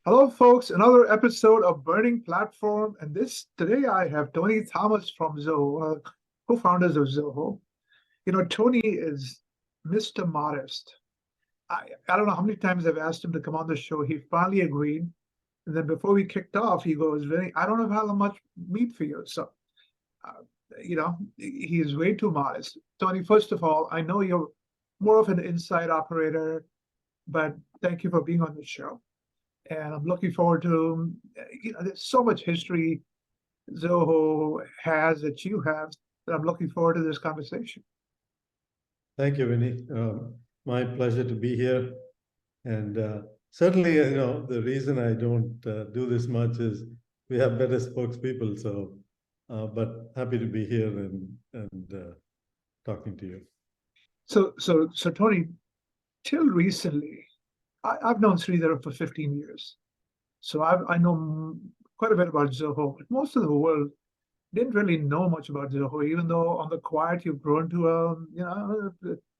Hello, folks. Another episode of Burning Platform, and this today I have Tony Thomas from Zoho, co-founders of Zoho. Tony is Mr. Modest. I don't know how many times I've asked him to come on the show. He finally agreed, and then before we kicked off, he goes, "Vinnie, I don't have how much meat for you." So, uh, he is way too modest. Tony, first of all, I know you're more of an inside operator, but thank you for being on the show. And I'm looking forward to, there's so much history Zoho has that you have that I'm looking forward to this conversation. Thank you, Vinnie. My pleasure to be here. And certainly, the reason I don't do this much is we have better spokespeople. So, but happy to be here and talking to you. So Tony, till recently, I've known Sridhar for 15 years. So I know quite a bit about Zoho, but most of the world didn't really know much about Zoho, even though on the quiet you've grown to a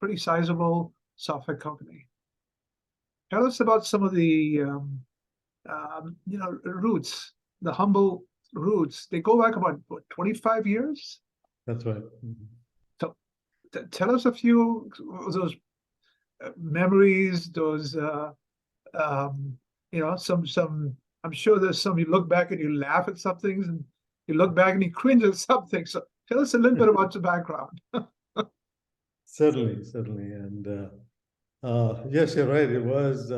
pretty sizable software company. Tell us about some of the roots, the humble roots. They go back about what, 25 years. That's right. So tell us a few of those memories, those some. I'm sure there's some you look back and you laugh at some things, and you look back and you cringe at something. So tell us a little bit about the background. Certainly. And yes, you're right. It was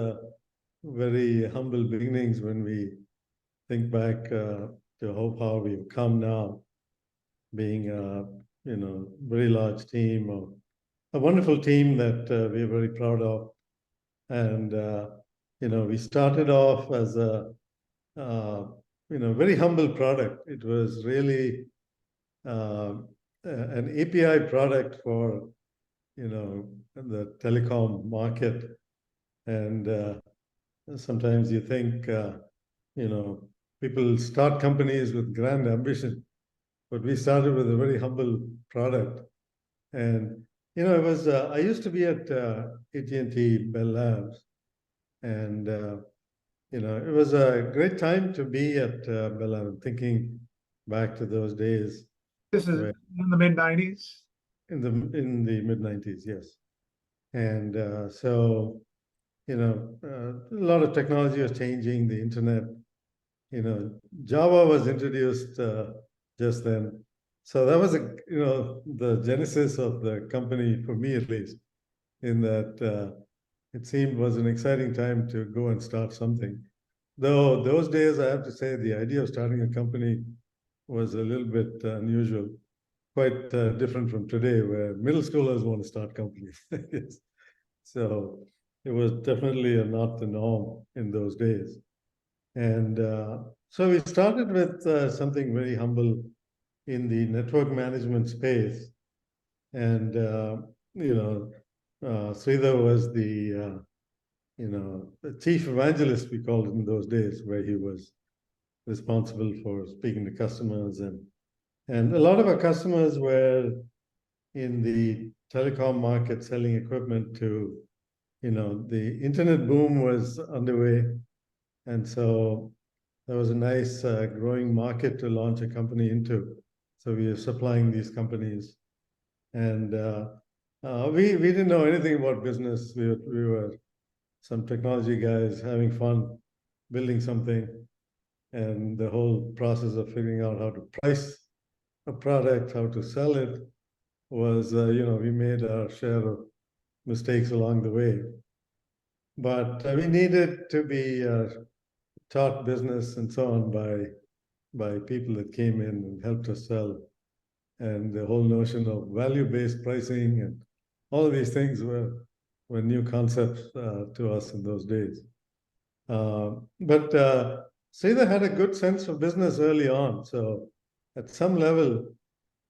very humble beginnings when we think back to how far we've come now, being a very large team, or a wonderful team that we're very proud of. And we started off as a very humble product. It was really an API product for the telecom market. And sometimes you think people start companies with grand ambition, but we started with a very humble product. And it was I used to be at AT&T Bell Labs, and it was a great time to be at Bell Labs. Thinking back to those days, This is in the mid 90s. In the mid 90s, yes. And so a lot of technology was changing. The internet, Java was introduced just then. So that was the genesis of the company, for me at least, in that it seemed was an exciting time to go and start something. Though those days, I have to say, the idea of starting a company was a little bit unusual, quite different from today, where middle schoolers want to start companies. Yes. So it was definitely not the norm in those days. And so we started with something very humble in the network management space. And, Sridhar was the chief evangelist, we called it in those days, where he was responsible for speaking to customers. And a lot of our customers were in the telecom market selling equipment to, the internet boom was underway. And so that was a nice growing market to launch a company into. So we are supplying these companies. And we didn't know anything about business. We were some technology guys having fun building something. And the whole process of figuring out how to price a product, how to sell it was, we made our share of mistakes along the way. But we needed to be taught business and so on by people that came in and helped us sell. And the whole notion of value-based pricing and all of these things were new concepts to us in those days. But Sridhar had a good sense of business early on. So at some level,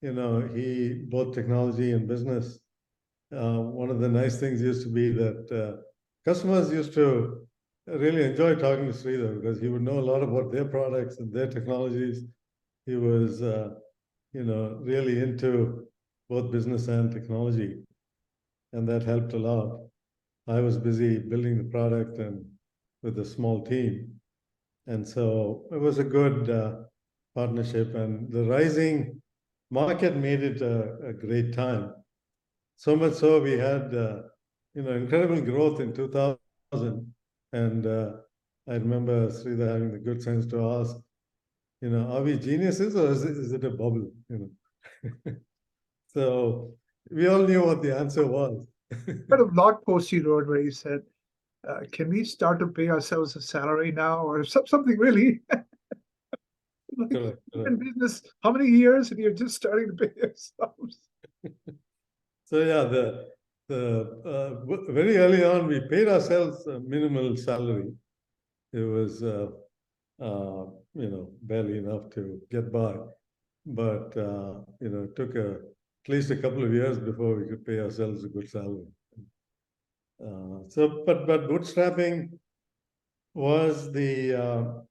he both technology and business. One of the nice things used to be that customers used to really enjoy talking to Sridhar because he would know a lot about their products and their technologies. He was, really into both business and technology, and that helped a lot. I was busy building the product and with a small team. And so it was a good partnership, and the rising market made it a great time. So much so we had incredible growth in 2000, and I remember Sridhar having the good sense to ask, are we geniuses or is it a bubble? So we all knew what the answer was. Kind of blog post he wrote where he said, can we start to pay ourselves a salary now or something really? Like, Correct, you've correct. been in business how many years and you're just starting to pay yourselves? So yeah, very early on we paid ourselves a minimal salary. It was barely enough to get by, but it took at least a couple of years before we could pay ourselves a good salary. But bootstrapping was the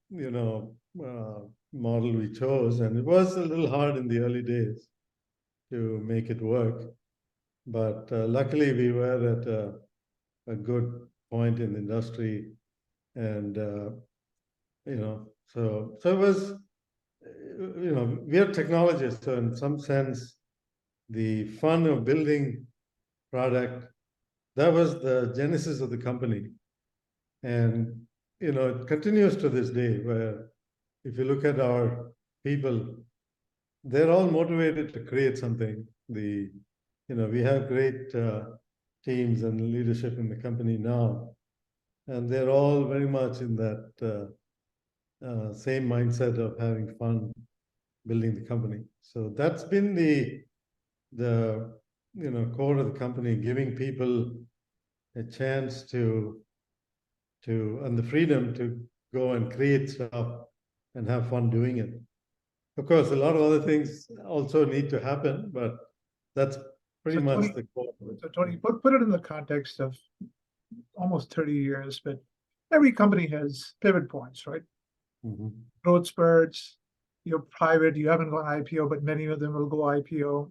model we chose, and it was a little hard in the early days to make it work. But luckily, we were at a good point in the industry, and so it was. We are technologists, so in some sense, the fun of building product, that was the genesis of the company. And it continues to this day, where if you look at our people, they're all motivated to create something. We have great teams and leadership in the company now, and they're all very much in that same mindset of having fun building the company. So that's been the core of the company, giving people a chance to and the freedom to go and create stuff and have fun doing it. Of course, a lot of other things also need to happen, but that's pretty So much Tony, the core of it. so Tony, put it in the context of almost 30 years, but every company has pivot points, right? Mhm. Growth spurts, you're private, you haven't gone IPO, but many of them will go IPO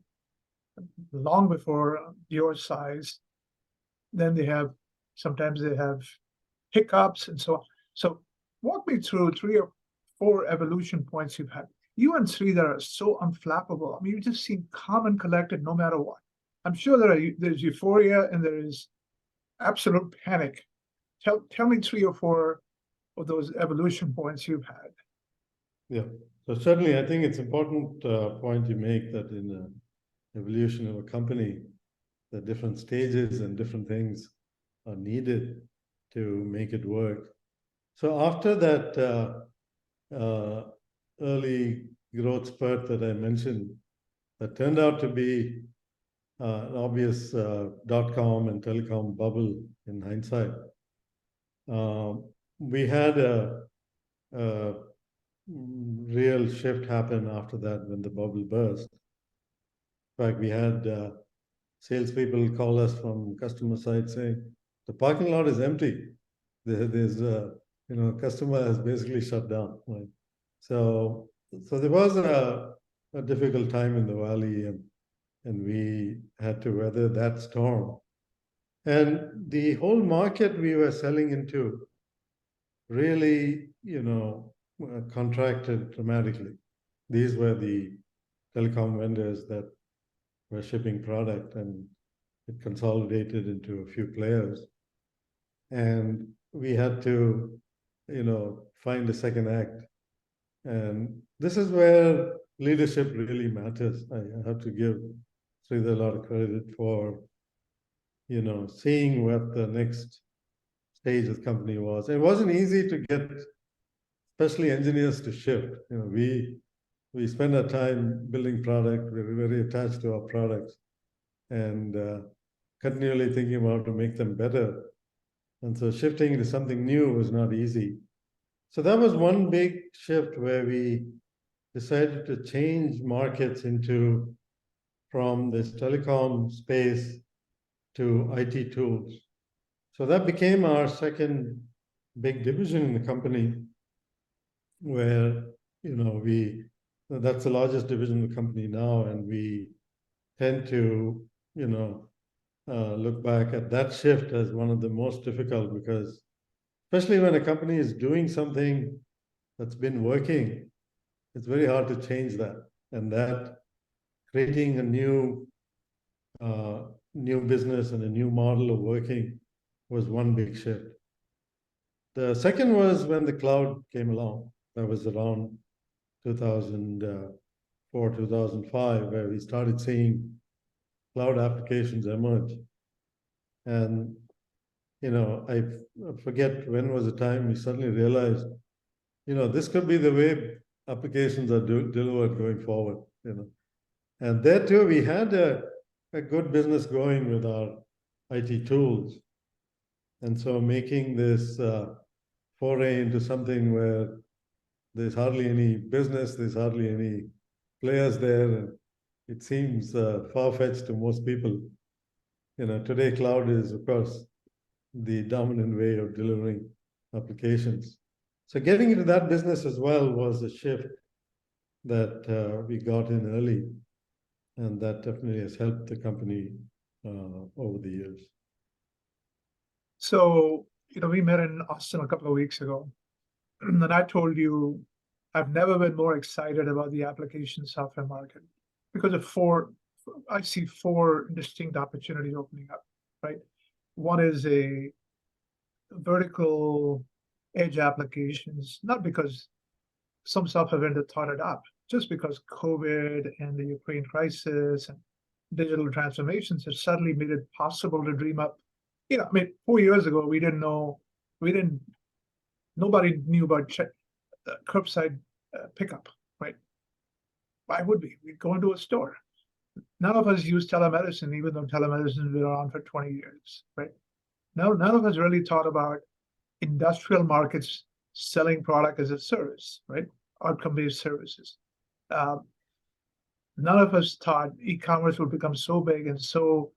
long before your size. Then sometimes they have hiccups and so on. So walk me through 3 or 4 evolution points you've had. You and Sridhar are so unflappable. I mean, you just seem calm and collected no matter what. I'm sure there's euphoria and there is absolute panic. Tell me 3 or 4 of those evolution points you've had. Yeah. So certainly, I think it's important point you make that in the evolution of a company, the different stages and different things are needed to make it work. So after that early growth spurt that I mentioned, that turned out to be an obvious dot-com and telecom bubble in hindsight. We had a real shift happen after that when the bubble burst. In fact, we had salespeople call us from customer side saying, the parking lot is empty. There's customer has basically shut down. Right? So there was a difficult time in the valley, and we had to weather that storm. And the whole market we were selling into really, contracted dramatically. These were the telecom vendors that were shipping product, and it consolidated into a few players. And we had to, find a second act. And this is where leadership really matters. I have to give Sridhar a lot of credit for, seeing what the next stage of the company was. It wasn't easy to get, especially engineers, to shift. We spend our time building product. We're very attached to our products, and continually thinking about how to make them better. And so shifting to something new was not easy. So that was one big shift where we decided to change markets from this telecom space to IT tools. So that became our second big division in the company, where that's the largest division of the company now, and we tend to look back at that shift as one of the most difficult, because especially when a company is doing something that's been working, it's very hard to change that. And that creating a new business and a new model of working was one big shift. The second was when the cloud came along. That was around 2004, 2005, where we started seeing cloud applications emerge. And, I forget when was the time we suddenly realized, this could be the way applications are delivered going forward. And there too, we had a good business going with our IT tools. And so making this foray into something where there's hardly any business, there's hardly any players there, and it seems far-fetched to most people. Today cloud is, of course, the dominant way of delivering applications. So getting into that business as well was a shift that we got in early, and that definitely has helped the company over the years. So, we met in Austin a couple of weeks ago, and I told you I've never been more excited about the application software market because I see four distinct opportunities opening up, right? One is a vertical edge applications, not because some software vendor thought it up, just because COVID and the Ukraine crisis and digital transformations have suddenly made it possible to dream up. 4 years ago, nobody knew about curbside pickup, right? Why would we? We'd go into a store. None of us use telemedicine, even though telemedicine has been around for 20 years, right? None of us really thought about industrial markets selling product as a service, right? Outcome-based services. None of us thought e-commerce would become so big and so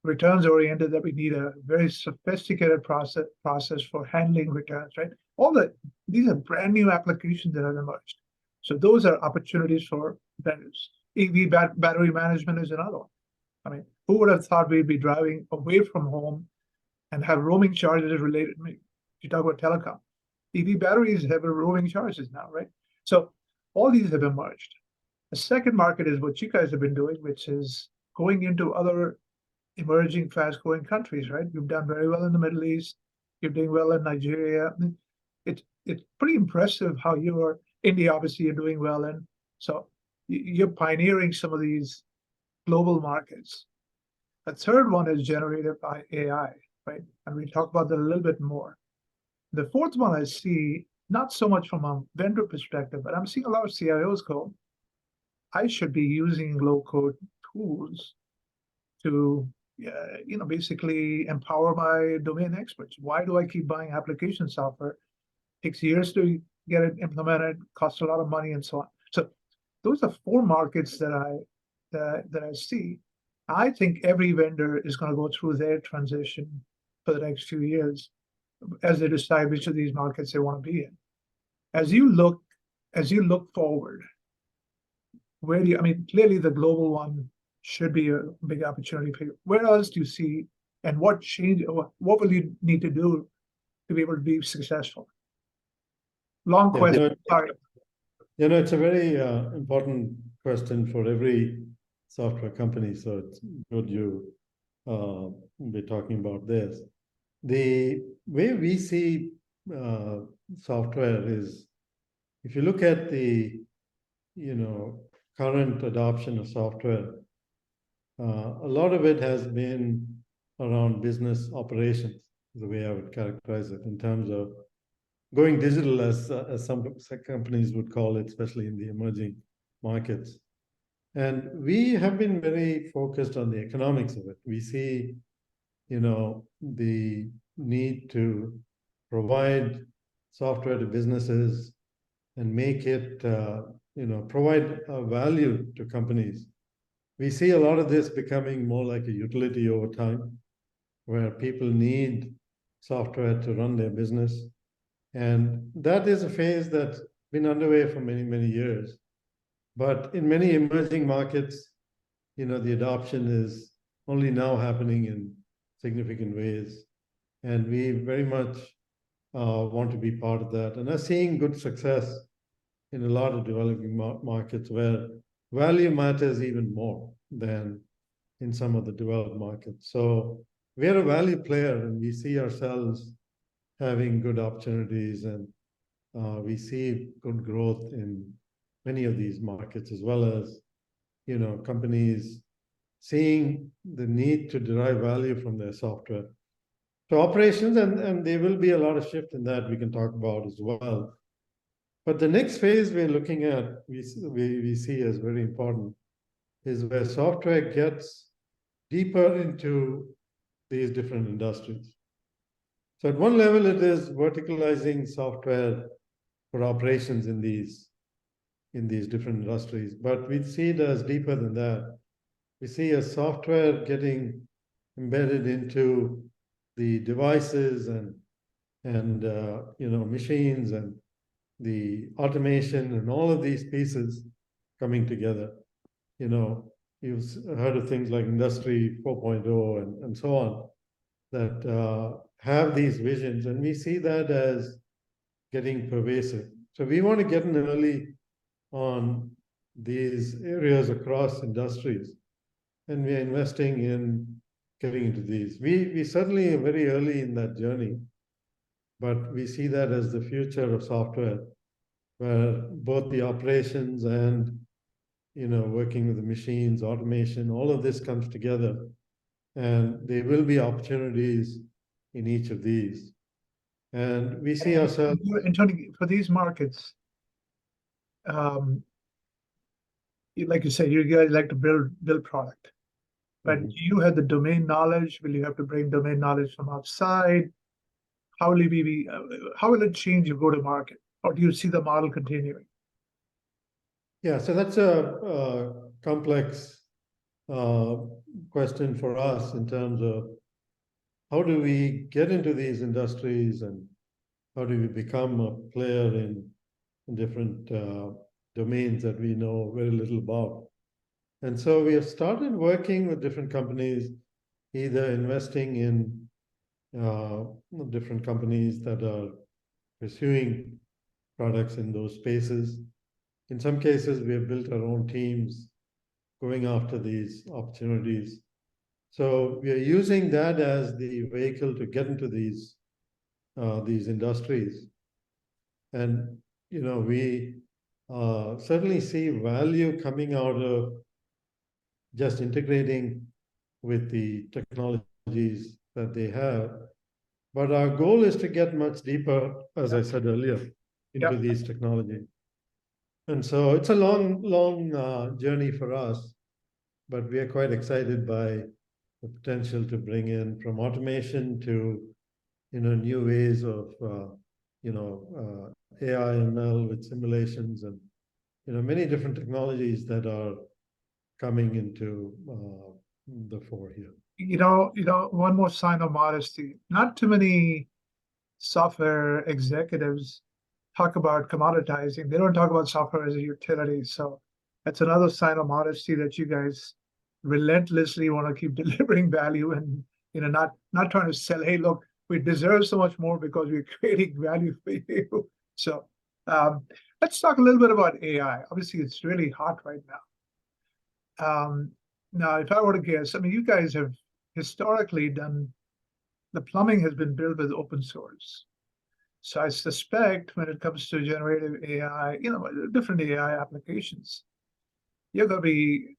returns-oriented that we need a very sophisticated process for handling returns, right? These are brand new applications that have emerged. So those are opportunities for vendors. EV battery management is another one. Who would have thought we'd be driving away from home and have roaming charges related? You talk about telecom. EV batteries have roaming charges now, right? So all these have emerged. The second market is what you guys have been doing, which is going into other emerging, fast-growing countries, right? You've done very well in the Middle East. You're doing well in Nigeria. It's pretty impressive how India, obviously, you're doing well in. So you're pioneering some of these global markets. The third one is generated by AI, right? And we'll talk about that a little bit more. The fourth one I see, not so much from a vendor perspective, but I'm seeing a lot of CIOs go, I should be using low-code tools to, basically empower my domain experts. Why do I keep buying application software? It takes years to get it implemented, costs a lot of money, and so on. So those are four markets that I see. I think every vendor is going to go through their transition for the next few years as they decide which of these markets they want to be in. As you look forward, clearly the global one should be a big opportunity for you. Where else do you see, and what will you need to do to be able to be successful? Long question, sorry. It's a very important question for every software company, so it's good you be talking about this. The way we see software is, if you look at the current adoption of software, a lot of it has been around business operations, the way I would characterize it, in terms of going digital, as some companies would call it, especially in the emerging markets. And we have been very focused on the economics of it. We see, the need to provide software to businesses and make it, provide value to companies. We see a lot of this becoming more like a utility over time, where people need software to run their business. And that is a phase that's been underway for many, many years. But in many emerging markets, the adoption is only now happening in significant ways. And we very much want to be part of that, and are seeing good success in a lot of developing markets where value matters even more than in some of the developed markets. So we're a value player, and we see ourselves having good opportunities, and we see good growth in many of these markets, as well as companies seeing the need to derive value from their software. So operations, and there will be a lot of shift in that we can talk about as well. But the next phase we're looking at, we see as very important, is where software gets deeper into these different industries. So at one level, it is verticalizing software for operations in these different industries. But we see it as deeper than that. We see a software getting embedded into the devices and machines and the automation and all of these pieces coming together. You've heard of things like Industry 4.0 and so on that have these visions, and we see that as getting pervasive. So we want to get in early on these areas across industries, and we are investing in getting into these. We certainly are very early in that journey, but we see that as the future of software, where both the operations and working with the machines, automation, all of this comes together, and there will be opportunities in each of these. And we see ourselves. And Tony, for these markets, like you said, you guys like to build product, but do you have the domain knowledge? Will you have to bring domain knowledge from outside? How will it change your go-to-market, or do you see the model continuing? Yeah, so that's a complex question for us in terms of how do we get into these industries, and how do we become a player in different domains that we know very little about. And so we have started working with different companies, either investing in different companies that are pursuing products in those spaces. In some cases, we have built our own teams going after these opportunities. So we are using that as the vehicle to get into these industries. And we certainly see value coming out of just integrating with the technologies that they have. But our goal is to get much deeper, as I said earlier, into these technologies. And so it's a long journey for us, but we are quite excited by the potential to bring in from automation to new ways of AI, ML with simulations, and many different technologies that are coming into the fore here. One more sign of modesty. Not too many software executives talk about commoditizing. They don't talk about software as a utility. So that's another sign of modesty, that you guys relentlessly want to keep delivering value, and not trying to sell, hey, look, we deserve so much more because we're creating value for you. So let's talk a little bit about AI. Obviously, it's really hot right now. Now, if I were to guess, I mean, you guys have historically the plumbing has been built with open source. So I suspect when it comes to generative AI, different AI applications, you're going to be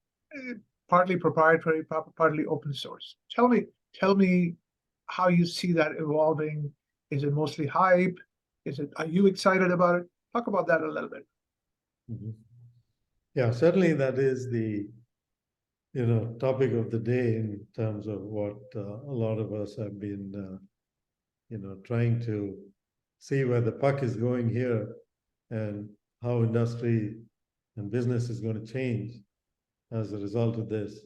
partly proprietary, partly open source. Tell me how you see that evolving. Is it mostly hype? Are you excited about it? Talk about that a little bit. Mm-hmm. Yeah, certainly that is the topic of the day in terms of what a lot of us have been trying to see where the puck is going here, and how industry and business is going to change as a result of this.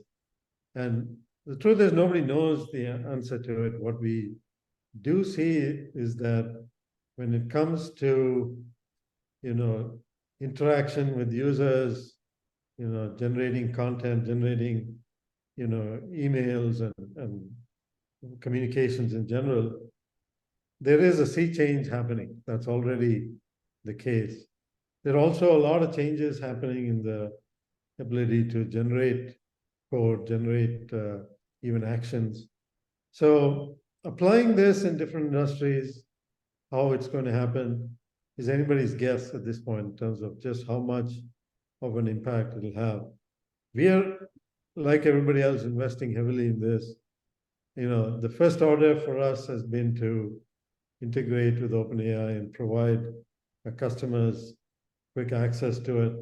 And the truth is, nobody knows the answer to it. What we do see is that when it comes to interaction with users, generating content, generating emails and communications in general, there is a sea change happening. That's already the case. there are also a lot of changes happening in the ability to generate code, generate even actions. So applying this in different industries, how it's going to happen is anybody's guess at this point in terms of just how much of an impact it'll have. We are, like everybody else, investing heavily in this. The first order for us has been to integrate with OpenAI and provide our customers quick access to it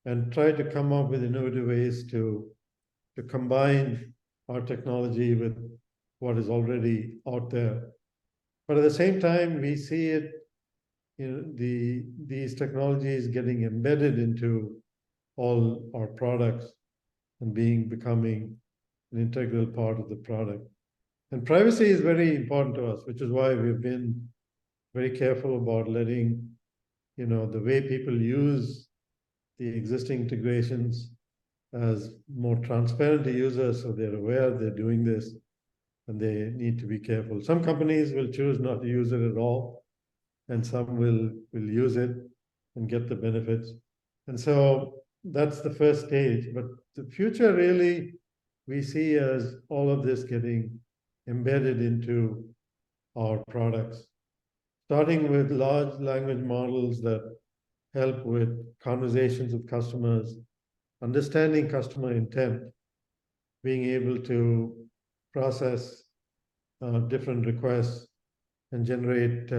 and try to come up with innovative ways to combine our technology with what is already out there. But at the same time, we see it, these technologies getting embedded into all our products and becoming an integral part of the product. And privacy is very important to us, which is why we've been very careful about letting, the way people use the existing integrations as more transparent to users so they're aware they're doing this and they need to be careful. Some companies will choose not to use it at all, and some will use it and get the benefits. And so that's the first stage. But the future really we see as all of this getting embedded into our products, starting with large language models that help with conversations with customers, understanding customer intent, being able to process different requests and generate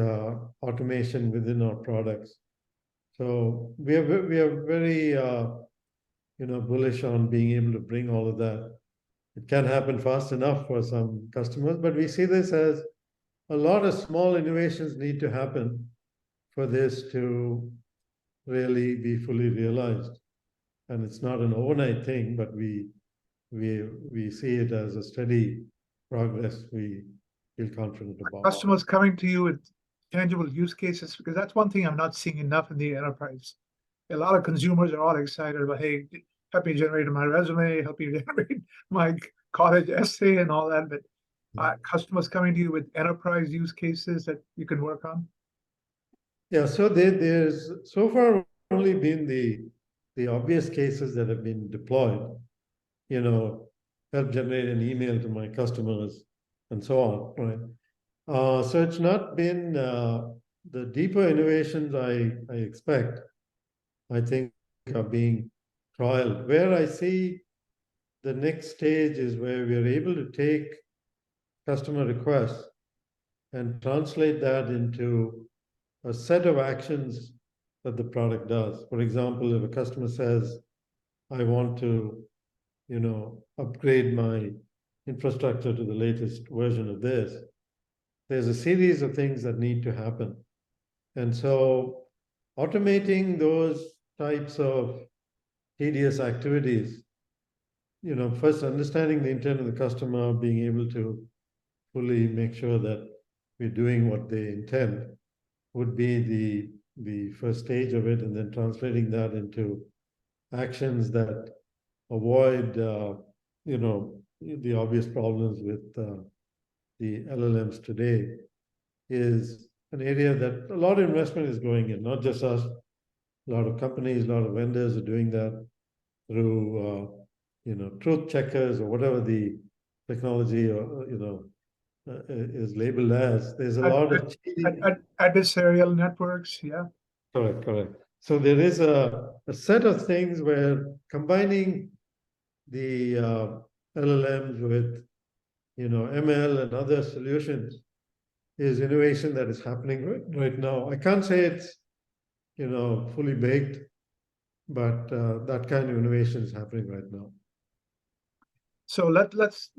automation within our products. So we are very bullish on being able to bring all of that. It can't happen fast enough for some customers, but we see this as a lot of small innovations need to happen for this to really be fully realized. And it's not an overnight thing, but we see it as a steady progress we feel confident about. Customers coming to you with tangible use cases, because that's one thing I'm not seeing enough in the enterprise. A lot of consumers are all excited about, hey, help me generate my resume, help me generate my college essay and all that, but customers coming to you with enterprise use cases that you can work on? Yeah, so there's so far only been the obvious cases that have been deployed, help generate an email to my customers and so on, right? So it's not been the deeper innovations I expect, I think, are being trialed. Where I see the next stage is where we are able to take customer requests and translate that into a set of actions that the product does. For example, if a customer says, I want to, upgrade my infrastructure to the latest version of this, there's a series of things that need to happen. And so automating those types of tedious activities, first understanding the intent of the customer, being able to fully make sure that we're doing what they intend would be the first stage of it, and then translating that into actions that avoid, the obvious problems with the LLMs today is an area that a lot of investment is going in, not just us. A lot of companies, a lot of vendors are doing that through, truth checkers or whatever the technology, is labeled as. There's a lot of Adversarial networks, yeah. Correct. So there is a set of things where combining the LLMs with, ML and other solutions is innovation that is happening right now. I can't say it's, fully baked, but that kind of innovation is happening right now. So let's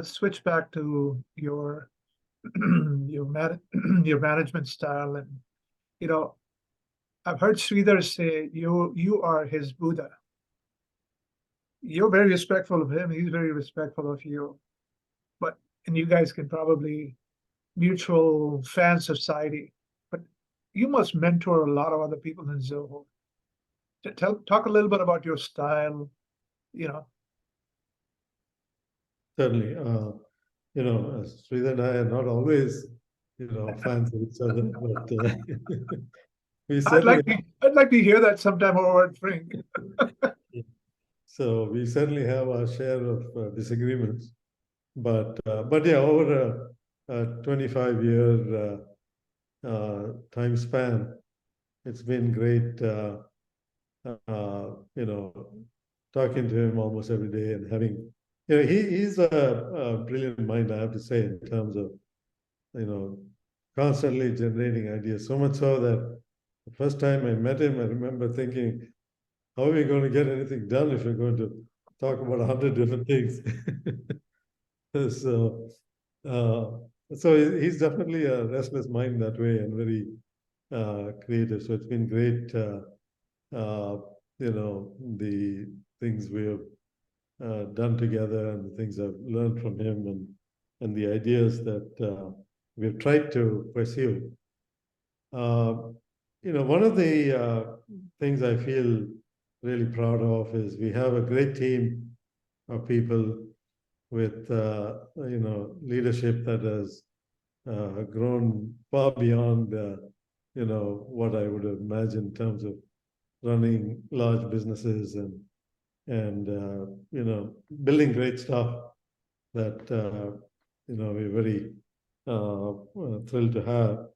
switch back to your your management style. And I've heard Sridhar say you are his Buddha. You're very respectful of him, he's very respectful of you, and you guys can probably mutual fan society, but you must mentor a lot of other people in Zoho. Talk a little bit about your style. Certainly, Sridhar and I are not always, fans of each other, but we certainly I'd like to hear that sometime over at Frank. so we certainly have our share of disagreements, but yeah, over a 25-year time span, it's been great. You know, talking to him almost every day and having, he's a brilliant mind, I have to say, in terms of, you know, constantly generating ideas. So much so that the first time I met him, I remember thinking, how are we going to get anything done if we're going to talk about 100 different things? So, uh, so he's definitely a restless mind that way and very creative. So it's been great. Uh, the things we have done together and the things I've learned from him and the ideas that we've tried to pursue. One of the things I feel really proud of is we have a great team of people with leadership that has grown far beyond what I would have imagined in terms of running large businesses and building great stuff that we're very thrilled to have.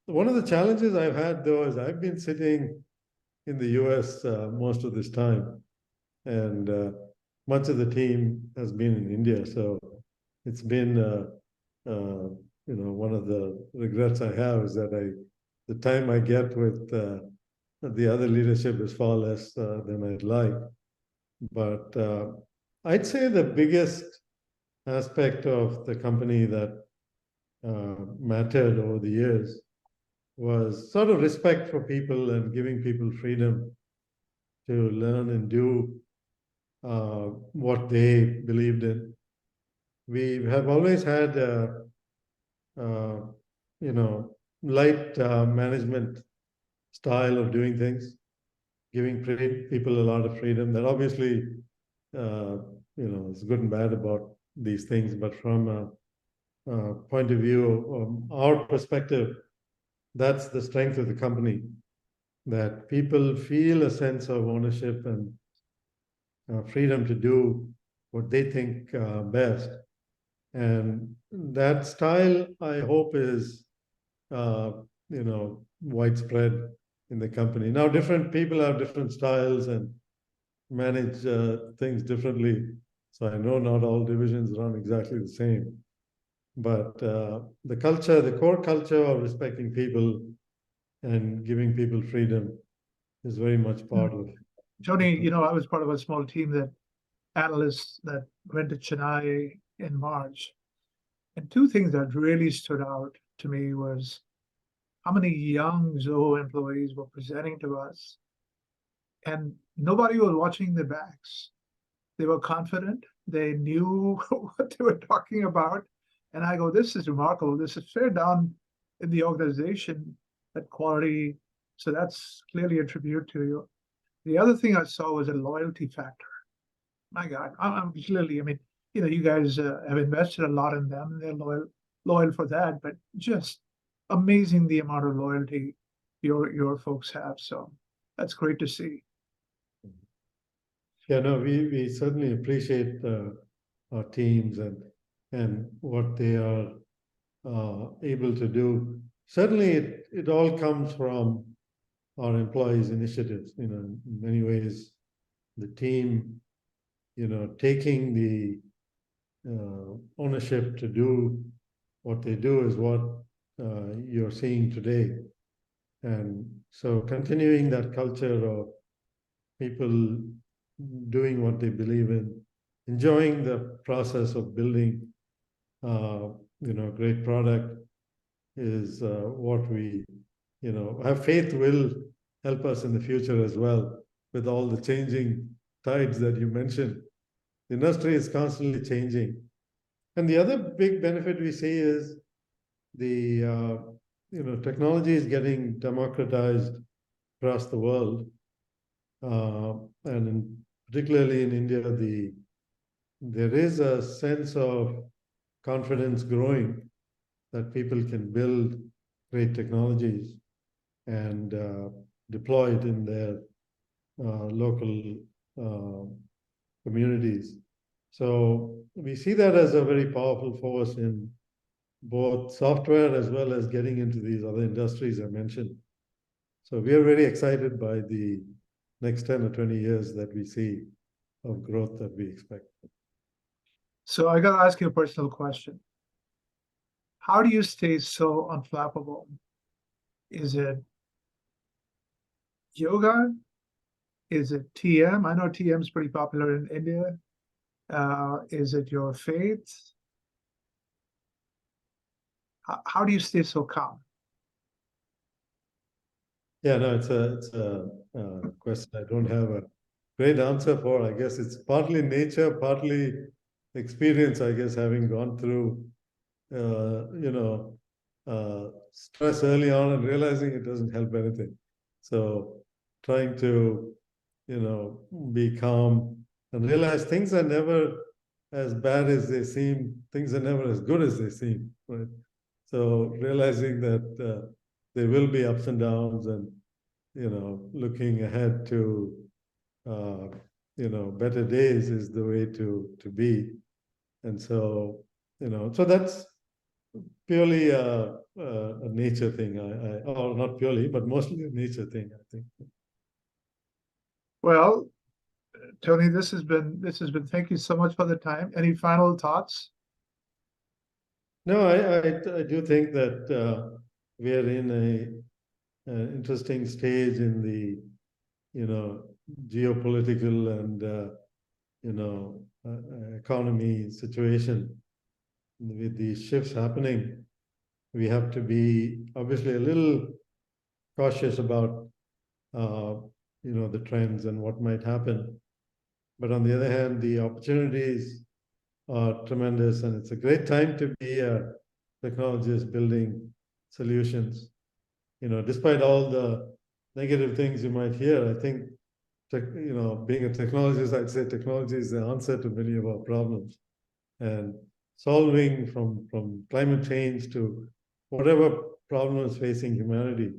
One of the challenges I've had though is I've been sitting in the US most of this time, and much of the team has been in India. So it's been, one of the regrets I have is that the time I get with the other leadership is far less than I'd like. But I'd say the biggest aspect of the company that mattered over the years was sort of respect for people and giving people freedom to learn and do what they believed in. We have always had, uh, light management style of doing things, giving people a lot of freedom. That obviously, is good and bad about these things. But from a point of view, our perspective, that's the strength of the company. That people feel a sense of ownership and freedom to do what they think best. And that style, I hope, is widespread in the company. Now, different people have different styles and manage things differently. So I know not all divisions run exactly the same, but the core culture of respecting people and giving people freedom is very much part of. Tony, I was part of a small team that analysts that went to Chennai in March. And two things that really stood out to me was how many young Zoho employees were presenting to us, and nobody was watching their backs. They were confident. They knew what they were talking about. And I go, this is remarkable. This is fair down in the organization, that quality. So that's clearly a tribute to you. The other thing I saw was a loyalty factor. My God, I'm clearly, I mean, you guys have invested a lot in them, and they're loyal for that. But just amazing the amount of loyalty your folks have. So that's great to see. Yeah, no, we certainly appreciate our teams and what they are able to do. Certainly, it all comes from our employees' initiatives. In many ways, the team, taking the ownership to do what they do is what you're seeing today. And so continuing that culture of people doing what they believe in, enjoying the process of building, great product is what we, have faith will help us in the future as well with all the changing tides that you mentioned. The industry is constantly changing. And the other big benefit we see is the technology is getting democratized across the world, particularly in India, there is a sense of confidence growing that people can build great technologies. and deployed in their local communities. So we see that as a very powerful force in both software as well as getting into these other industries I mentioned. So we are very excited by the next 10 or 20 years that we see of growth that we expect. So I gotta ask you a personal question. How do you stay so unflappable? Is it yoga? Is it TM? I know TM is pretty popular in India. Is it your faith? How do you stay so calm? Yeah, no, it's a question I don't have a great answer for. I guess it's partly nature, partly experience, I guess, having gone through, stress early on and realizing it doesn't help anything. So trying to, be calm and realize things are never as bad as they seem. Things are never as good as they seem, right? So realizing that there will be ups and downs, and looking ahead to better days is the way to be. And so so that's purely a nature thing. Or not purely, but mostly a nature thing, I think. Well, Tony, thank you so much for the time. Any final thoughts? No, I do think that we are in an interesting stage in the geopolitical and economy situation. With these shifts happening, we have to be obviously a little cautious about the trends and what might happen. But on the other hand, the opportunities are tremendous, and it's a great time to be a technologist building solutions. Despite all the negative things you might hear, I think being a technologist, I'd say technology is the answer to many of our problems. And solving from climate change to whatever problem is facing humanity,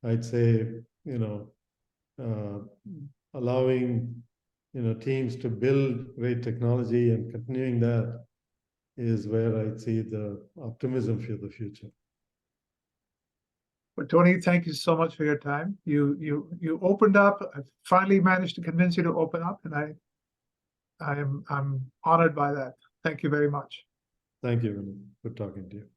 I'd say, uh, allowing teams to build great technology and continuing that is where I see the optimism for the future. Well, Tony, thank you so much for your time. You opened up. I finally managed to convince you to open up, and I'm honored by that. Thank you very much. Thank you, Vinnie. Good talking to you.